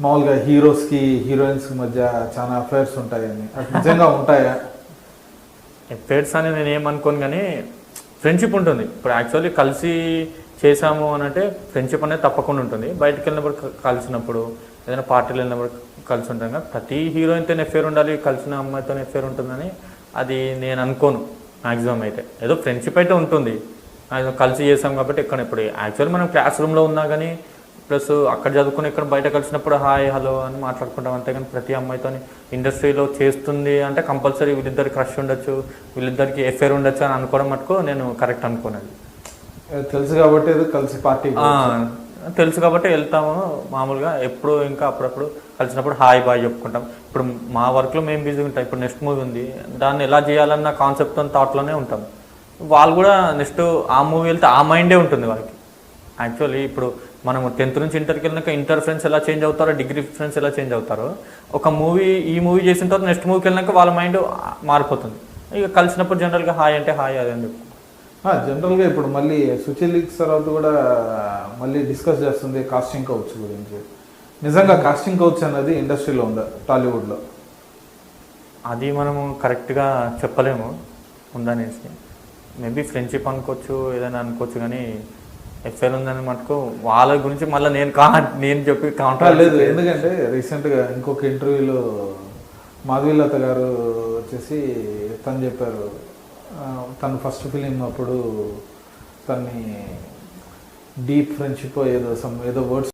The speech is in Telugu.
మామూలుగా హీరోస్కి హీరోయిన్స్ మధ్య చాలా అఫైర్స్ ఉంటాయని అది నిజంగా ఉంటాయా? ఎఫైర్స్ అని నేను ఏమనుకోను, కానీ ఫ్రెండ్షిప్ ఉంటుంది. ఇప్పుడు యాక్చువల్లీ కలిసి చేసాము అని అంటే ఫ్రెండ్షిప్ అనేది తప్పకుండా ఉంటుంది. బయటకు వెళ్ళినప్పుడు కలిసినప్పుడు, ఏదైనా పార్టీలు వెళ్ళినప్పుడు కలిసి ఉంటాం కదా. ప్రతి హీరోయిన్తో ఎఫైర్ ఉండాలి, కలిసిన అమ్మాయితో ఎఫైర్ ఉంటుందని అది నేను అనుకోను. మ్యాక్సిమం అయితే ఏదో ఫ్రెండ్షిప్ అయితే ఉంటుంది, కలిసి చేసాం కాబట్టి. ఇప్పుడు యాక్చువల్లీ మనం క్లాస్ రూమ్లో ఉన్నా కానీ ప్లస్ అక్కడ చదువుకుని ఇక్కడ బయట కలిసినప్పుడు హాయ్ హలో అని మాట్లాడుకుంటాం అంతే. కానీ ప్రతి అమ్మాయితో ఇండస్ట్రీలో చేస్తుంది అంటే కంపల్సరీ వీళ్ళిద్దరికి క్రష్ ఉండొచ్చు, వీళ్ళిద్దరికి ఎఫైర్ ఉండొచ్చు అని అనుకోవడం మటుకు నేను కరెక్ట్ అనుకోనండి. తెలుసు కాబట్టి ఏదో కలిసి పార్టీ తెలుసు కాబట్టి వెళ్తాము మామూలుగా. ఎప్పుడు ఇంకా అప్పుడప్పుడు కలిసినప్పుడు హాయ్ బాయ్ చెప్పుకుంటాం. ఇప్పుడు మా వర్క్లో మేము బిజీగా ఉంటాం. ఇప్పుడు నెక్స్ట్ మూవీ ఉంది, దాన్ని ఎలా చేయాలన్న కాన్సెప్ట్తో థాట్లోనే ఉంటాం. వాళ్ళు కూడా నెక్స్ట్ ఆ మూవీ వెళ్తే ఆ మైండే ఉంటుంది వాళ్ళకి. యాక్చువల్లీ ఇప్పుడు మనము 10th నుంచి ఇంటర్కి వెళ్ళినాక ఇంటర్ ఫ్రెండ్స్ ఎలా చేంజ్ అవుతారో, డిగ్రీ ఫ్రెండ్స్ ఎలా చేంజ్ అవుతారో, ఒక మూవీ ఈ మూవీ చేసిన తర్వాత నెక్స్ట్ మూవీకి వెళ్ళినాక వాళ్ళ మైండ్ మారిపోతుంది. ఇక కలిసినప్పుడు జనరల్గా హాయ్ అంటే హాయ్ అదే అని చెప్పు. జనరల్గా ఇప్పుడు మళ్ళీ సుచిలీక్స్ తర్వాత కూడా మళ్ళీ డిస్కస్ చేస్తుంది కాస్టింగ్ కౌచ్ గురించి. నిజంగా కాస్టింగ్ కౌచ్ అన్నది ఇండస్ట్రీలో ఉందా టాలీవుడ్లో? అది మనము కరెక్ట్గా చెప్పలేము ఉందనేసి. మేబీ ఫ్రెండ్షిప్ అనుకోవచ్చు, ఏదైనా అనుకోవచ్చు, కానీ ఎఫ్ఐఆర్ ఉందని మటుకు వాళ్ళ గురించి మళ్ళీ నేను చెప్పి కౌంటర్ లేదు. ఎందుకంటే రీసెంట్గా ఇంకొక ఇంటర్వ్యూలో మాధవీలత గారు వచ్చేసి తను చెప్పారు, తను ఫస్ట్ ఫిలిం అప్పుడు తన్ని డీప్ ఫ్రెండ్షిప్ ఏదో వర్డ్స్